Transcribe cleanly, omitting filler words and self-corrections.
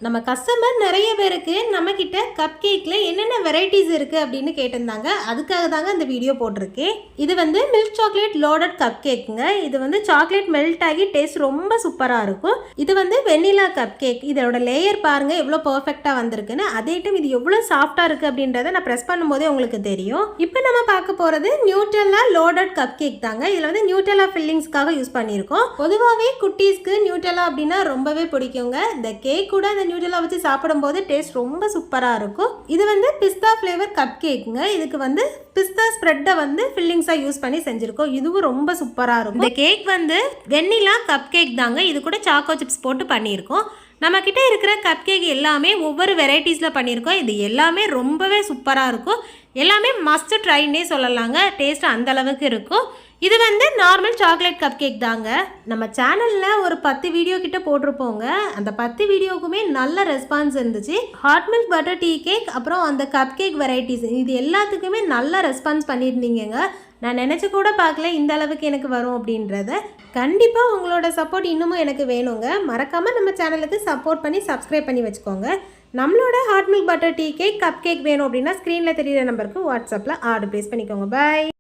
நம்ம கஸ்டமர் நிறைய பேருக்கு நம்மக்கிட்ட கப் கேக்கில் என்னென்ன வெரைட்டிஸ் இருக்குது அப்படின்னு கேட்டிருந்தாங்க. அதுக்காக தாங்க இந்த வீடியோ போட்டிருக்கேன். இது வந்து மில்க் சாக்லேட் லோடட் கப் கேக்குங்க. இது வந்து சாக்லேட் மெல்ட் ஆகி டேஸ்ட் ரொம்ப சூப்பராக இருக்கும். இது வந்து வெண்ணிலா கப் கேக். இதோட லேயர் பாருங்கள் எவ்வளோ பர்ஃபெக்டாக வந்திருக்குன்னு. அதே டைம் இது எவ்வளோ சாஃப்டாக இருக்குது அப்படின்றத நான் ப்ரெஸ் பண்ணும்போதே உங்களுக்கு தெரியும். இப்போ நம்ம பார்க்க போகிறது நியூட்ரெல்லா லோடட் கப் கேக் தாங்க. இதில் வந்து நியூட்ரெல்லா ஃபில்லிங்ஸ்க்காக யூஸ் பண்ணியிருக்கோம். பொதுவாகவே குட்டீஸ்க்கு நியூட்ரெல்லா அப்படின்னா ரொம்பவே பிடிக்குங்க. இந்த கேக் கூட அந்த நியூட்ரெல்லா வச்சு சாப்பிடும்போது டேஸ்ட் ரொம்ப சூப்பராக இருக்கும். இது வந்து பிஸ்தா ஃப்ளேவர் கப் கேக்குங்க. இதுக்கு வந்து பிஸ்தா ஸ்ப்ரெட்டை வந்து ஃபில்லிங்ஸாக யூஸ் பண்ணி செஞ்சுருக்கோம். இதுவும் ரொம்ப சூப்பராக இருக்கும். இந்த கேக் வந்து வெண்ணிலா கப் கேக் தாங்க. இது கூட சாக்கோ சிப்ஸ் போட்டு பண்ணியிருக்கோம். நம்மக்கிட்ட இருக்கிற கப் கேக் எல்லாமே ஒவ்வொரு வெரைட்டிஸில் பண்ணியிருக்கோம். இது எல்லாமே ரொம்பவே சூப்பராக இருக்கும். எல்லாமே மஸ்ட் ட்ரைன்னே சொல்லலாங்க. டேஸ்ட் அந்தளவுக்கு இருக்கும். இது வந்து நார்மல் சாக்லேட் கப் கேக் தாங்க. நம்ம சேனலில் ஒரு 10 வீடியோ கிட்ட போட்டிருப்போங்க. அந்த 10 வீடியோக்குமே நல்ல ரெஸ்பான்ஸ் இருந்துச்சு. Hot milk butter tea cake அப்புறம் அந்த கப் கேக் வெரைட்டிஸ் இது எல்லாத்துக்குமே நல்ல ரெஸ்பான்ஸ் பண்ணியிருந்தீங்க. நான் நினச்சி கூட பார்க்கல இந்த அளவுக்கு எனக்கு வரும் அப்படின்றத. கண்டிப்பாக உங்களோட சப்போர்ட் இன்னமும் எனக்கு வேணுங்க. மறக்காமல் நம்ம சேனலுக்கு சப்போர்ட் பண்ணி சப்ஸ்கிரைப் பண்ணி வச்சுக்கோங்க. நம்மளோட hot milk butter tea cake cup cake வேணும் அப்படின்னா ஸ்க்ரீனில் தெரியிற நம்பருக்கு வாட்ஸ்அப்பில் ஆர்டர் ப்ளேஸ் பண்ணிக்கோங்க. பை.